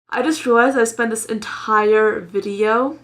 I just realized I spent this entire video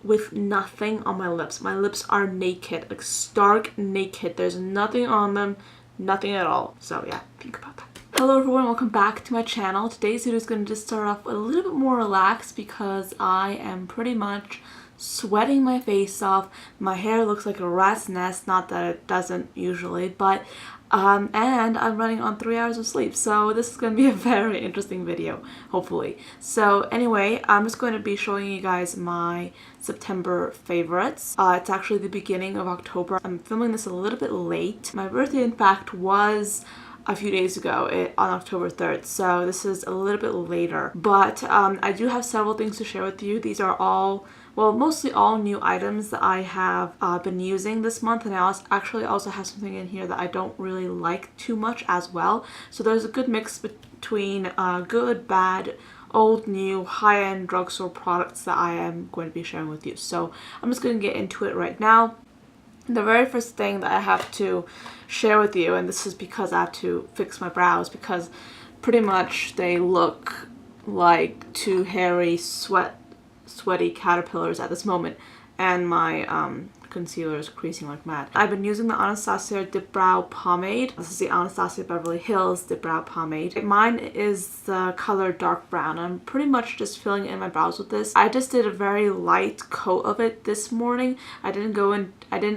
with nothing on my lips. My lips are naked, like stark naked. There's nothing on them, nothing at all. So yeah, think about that. Hello everyone, welcome back to my channel. Today's video is going to just start off a little bit more relaxed because I am pretty much sweating my face off. My hair looks like a rat's nest, not that it doesn't usually, but and I'm running on 3 hours of sleep, so this is going to be a very interesting video, hopefully. So anyway, I'm just going to be showing you guys my September favorites. It's actually the beginning of October. I'm filming this a little bit late. My birthday, in fact, was a few days ago on October 3rd, so this is a little bit later. But I do have several things to share with you. These are all, well, mostly all new items that I have been using this month, and I actually also have something in here that I don't really like too much as well. So there's a good mix between good, bad, old, new, high-end drugstore products that I am going to be sharing with you. So I'm just going to get into it right now. The very first thing that I have to share with you, and this is because I have to fix my brows because pretty much they look like two hairy, sweaty caterpillars at this moment, and my concealer is creasing like mad. I've been using the Anastasia Dipbrow Pomade. This is the Anastasia Beverly Hills Dipbrow Pomade. Mine is the color dark brown. I'm pretty much just filling in my brows with this. I just did a very light coat of it this morning. I didn't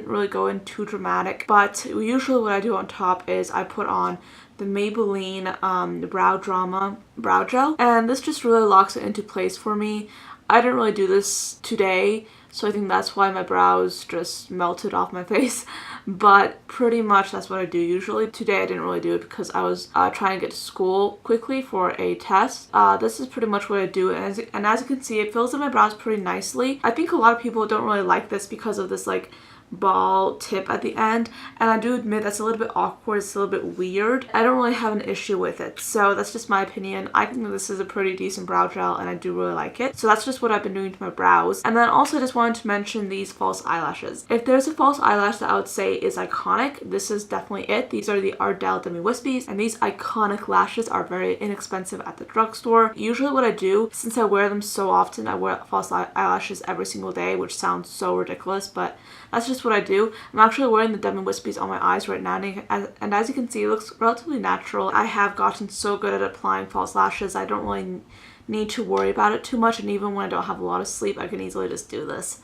really go in too dramatic, but usually what I do on top is I put on the Maybelline Brow Drama Brow Gel, and this just really locks it into place for me. I didn't really do this today, so I think that's why my brows just melted off my face, but pretty much that's what I do usually. Today I didn't really do it because I was trying to get to school quickly for a test. This is pretty much what I do, and as you can see, it fills in my brows pretty nicely. I think a lot of people don't really like this because of this like ball tip at the end, and I do admit that's a little bit awkward, it's a little bit weird. I don't really have an issue with it, so that's just my opinion. I think that this is a pretty decent brow gel and I do really like it, so that's just what I've been doing to my brows. And then also I just wanted to mention these false eyelashes. If there's a false eyelash that I would say is iconic, this is definitely it. These are the Ardell Demi Whispies, and these iconic lashes are very inexpensive at the drugstore. Usually what I do, since I wear them so often, I wear false eyelashes every single day, which sounds so ridiculous, but that's just what I do. I'm actually wearing the Demi Whispies on my eyes right now, and as you can see, it looks relatively natural. I have gotten so good at applying false lashes, I don't really need to worry about it too much, and even when I don't have a lot of sleep, I can easily just do this.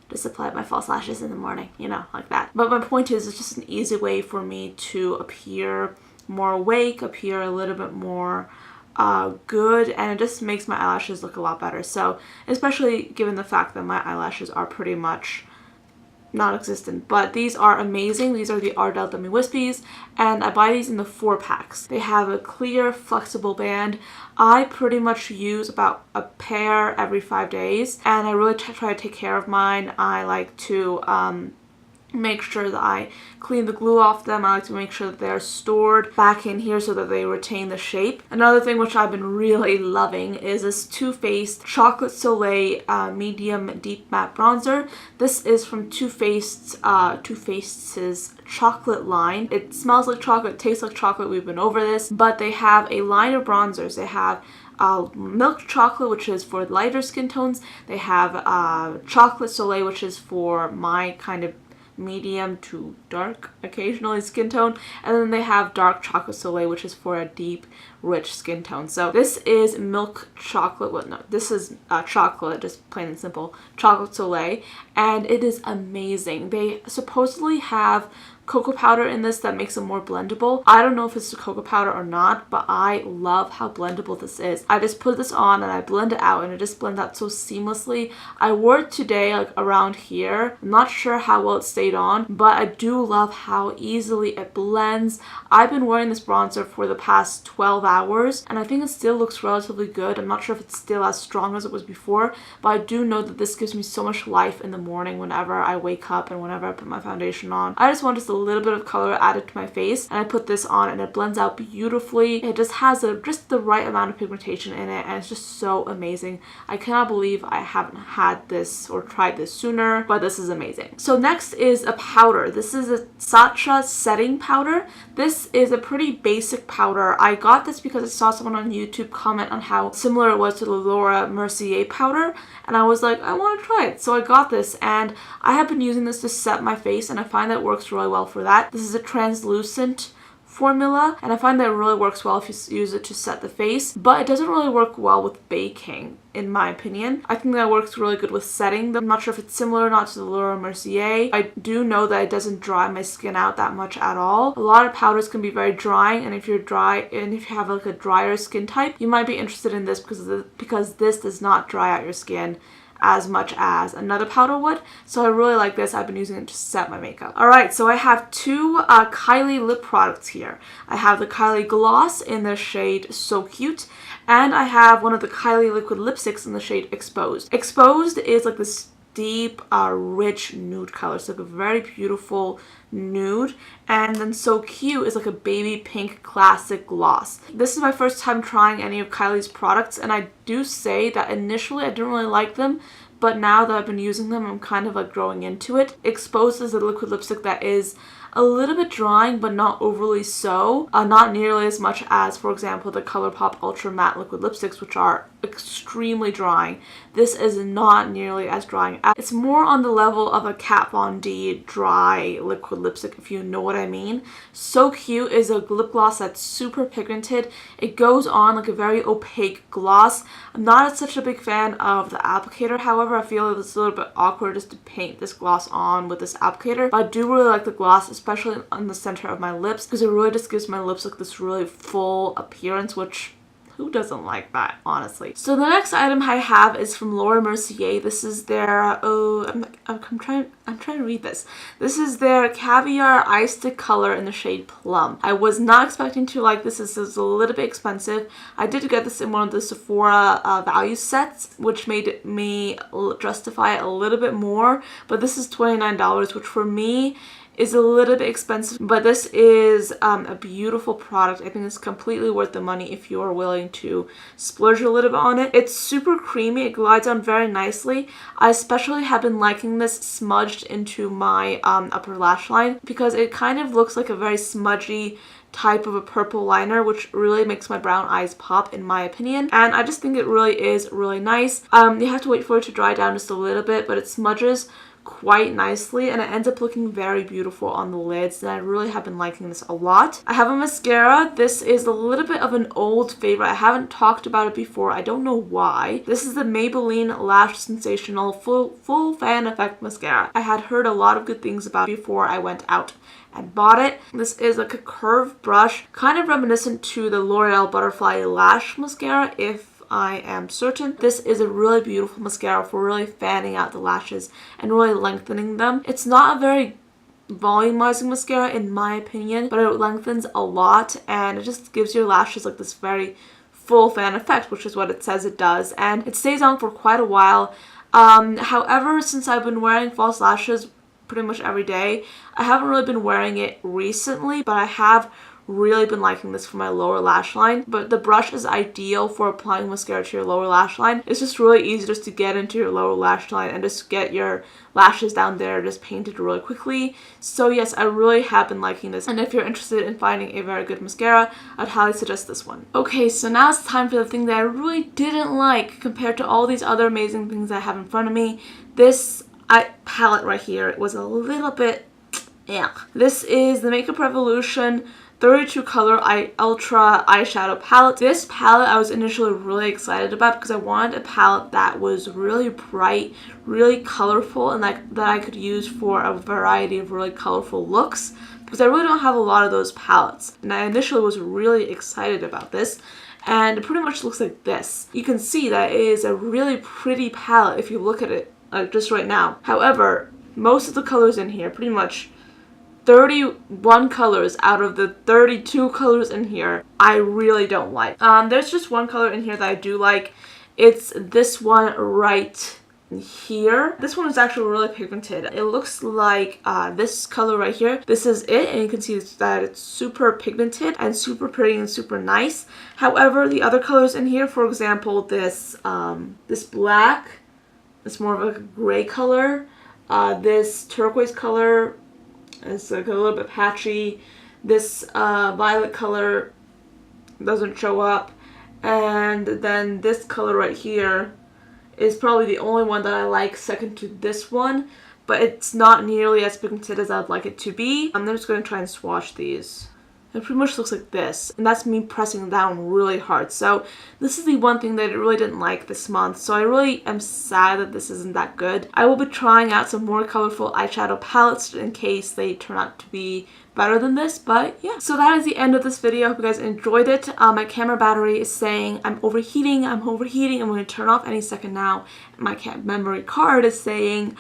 Just apply my false lashes in the morning, you know, like that. But my point is, it's just an easy way for me to appear more awake, appear a little bit more good, and it just makes my eyelashes look a lot better. So, especially given the fact that my eyelashes are pretty much non-existent, but these are amazing. These are the Ardell Demi Whispies, and I buy these in the 4-packs. They have a clear, flexible band. I pretty much use about a pair every 5 days, and I really try to take care of mine. I like to make sure that I clean the glue off them. I like to make sure that they're stored back in here so that they retain the shape. Another thing which I've been really loving is this Too Faced Chocolate Soleil Medium Deep Matte Bronzer. This is from Too Faced's chocolate line. It smells like chocolate, tastes like chocolate. We've been over this, but they have a line of bronzers. They have milk chocolate, which is for lighter skin tones. They have chocolate Soleil, which is for my kind of medium to dark occasionally skin tone, and then they have dark chocolate Soleil, which is for a deep rich skin tone. So this is milk chocolate, well no, this is chocolate, just plain and simple chocolate Soleil, and it is amazing. They supposedly have cocoa powder in this that makes it more blendable. I don't know if it's the cocoa powder or not, but I love how blendable this is. I just put this on and I blend it out, and it just blends out so seamlessly. I wore it today like around here. I'm not sure how well it stayed on, but I do love how easily it blends. I've been wearing this bronzer for the past 12 hours and I think it still looks relatively good. I'm not sure if it's still as strong as it was before, but I do know that this gives me so much life in the morning whenever I wake up and whenever I put my foundation on. I just want this to little bit of color added to my face, and I put this on and it blends out beautifully. It just has just the right amount of pigmentation in it, and it's just so amazing. I cannot believe I haven't had this or tried this sooner, but this is amazing. So next is a powder. This is a Sacha setting powder. This is a pretty basic powder. I got this because I saw someone on YouTube comment on how similar it was to the Laura Mercier powder, and I was like, I want to try it. So I got this, and I have been using this to set my face, and I find that it works really well for that. This is a translucent formula, and I find that it really works well if you use it to set the face, but it doesn't really work well with baking, in my opinion. I think that it works really good with setting. I'm not sure if it's similar or not to the Laura Mercier. I do know that it doesn't dry my skin out that much at all. A lot of powders can be very drying, and if you're dry and if you have like a drier skin type, you might be interested in this because this does not dry out your skin as much as another powder would. So I really like this. I've been using it to set my makeup. Alright, so I have two Kylie lip products here. I have the Kylie Gloss in the shade So Cute, and I have one of the Kylie liquid lipsticks in the shade Exposed. Exposed is like this deep, rich nude color. It's like a very beautiful nude, and then So Cute is like a baby pink classic gloss. This is my first time trying any of Kylie's products, and I do say that initially I didn't really like them, but now that I've been using them, I'm kind of like growing into it. Exposed is a liquid lipstick that is a little bit drying, but not overly so. Not nearly as much as, for example, the ColourPop Ultra Matte liquid lipsticks, which are extremely drying. This is not nearly as drying. It's more on the level of a Kat Von D dry liquid lipstick, if you know what I mean. So Cute is a lip gloss that's super pigmented. It goes on like a very opaque gloss. I'm not such a big fan of the applicator, however. I feel it's a little bit awkward just to paint this gloss on with this applicator, but I do really like the gloss, especially on the center of my lips, because it really just gives my lips like this really full appearance, which who doesn't like that, honestly? So the next item I have is from Laura Mercier. This is their I'm trying to read this. This is their Caviar Eye Stick color in the shade Plum. I was not expecting to like this. This is a little bit expensive. I did get this in one of the Sephora value sets, which made me justify it a little bit more, but this is $29, which for me is a little bit expensive, but this is a beautiful product. I think it's completely worth the money if you are willing to splurge a little bit on it. It's super creamy. It glides on very nicely. I especially have been liking this smudged into my upper lash line because it kind of looks like a very smudgy type of a purple liner, which really makes my brown eyes pop, in my opinion. And I just think it really is really nice. You have to wait for it to dry down just a little bit, but it smudges quite nicely and it ends up looking very beautiful on the lids, and I really have been liking this a lot. I have a mascara. This is a little bit of an old favorite. I haven't talked about it before. I don't know why. This is the Maybelline Lash Sensational Full Fan Effect Mascara. I had heard a lot of good things about it before I went out and bought it. This is like a curved brush, kind of reminiscent to the L'Oreal Butterfly Lash Mascara, if I am certain. This is a really beautiful mascara for really fanning out the lashes and really lengthening them. It's not a very volumizing mascara in my opinion, but it lengthens a lot and it just gives your lashes like this very full fan effect, which is what it says it does, and it stays on for quite a while. However, since I've been wearing false lashes pretty much every day, I haven't really been wearing it recently, but I have really been liking this for my lower lash line. But the brush is ideal for applying mascara to your lower lash line. It's just really easy just to get into your lower lash line and just get your lashes down there just painted really quickly. So yes, I really have been liking this, and if you're interested in finding a very good mascara, I'd highly suggest this one. Okay, so now it's time for the thing that I really didn't like compared to all these other amazing things I have in front of me. This palette right here was a little bit This is the Makeup Revolution 32 color ultra eyeshadow palette. This palette I was initially really excited about because I wanted a palette that was really bright, really colorful, and that I could use for a variety of really colorful looks, because I really don't have a lot of those palettes. And I initially was really excited about this, and it pretty much looks like this. You can see that it is a really pretty palette if you look at it just right now. However, most of the colors in here, pretty much 31 colors out of the 32 colors in here, I really don't like. There's just one color in here that I do like. It's this one right here. This one is actually really pigmented. It looks like this color right here. This is it, and you can see that it's super pigmented and super pretty and super nice. However, the other colors in here, for example, this this black, it's more of like a gray color. This turquoise color is like a little bit patchy. This violet color doesn't show up, and then this color right here is probably the only one that I like, second to this one, but it's not nearly as pigmented as I'd like it to be. I'm just going to try and swatch these. It pretty much looks like this, and that's me pressing down really hard. So this is the one thing that I really didn't like this month, so I really am sad that this isn't that good. I will be trying out some more colorful eyeshadow palettes in case they turn out to be better than this, but yeah. So that is the end of this video. I hope you guys enjoyed it. My camera battery is saying I'm overheating. I'm going to turn off any second now. My memory card is saying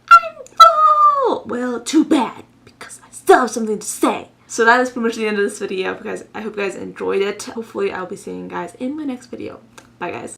I'm full. Well, too bad, because I still have something to say. So that is pretty much the end of this video, because I hope you guys enjoyed it. Hopefully I'll be seeing you guys in my next video. Bye guys.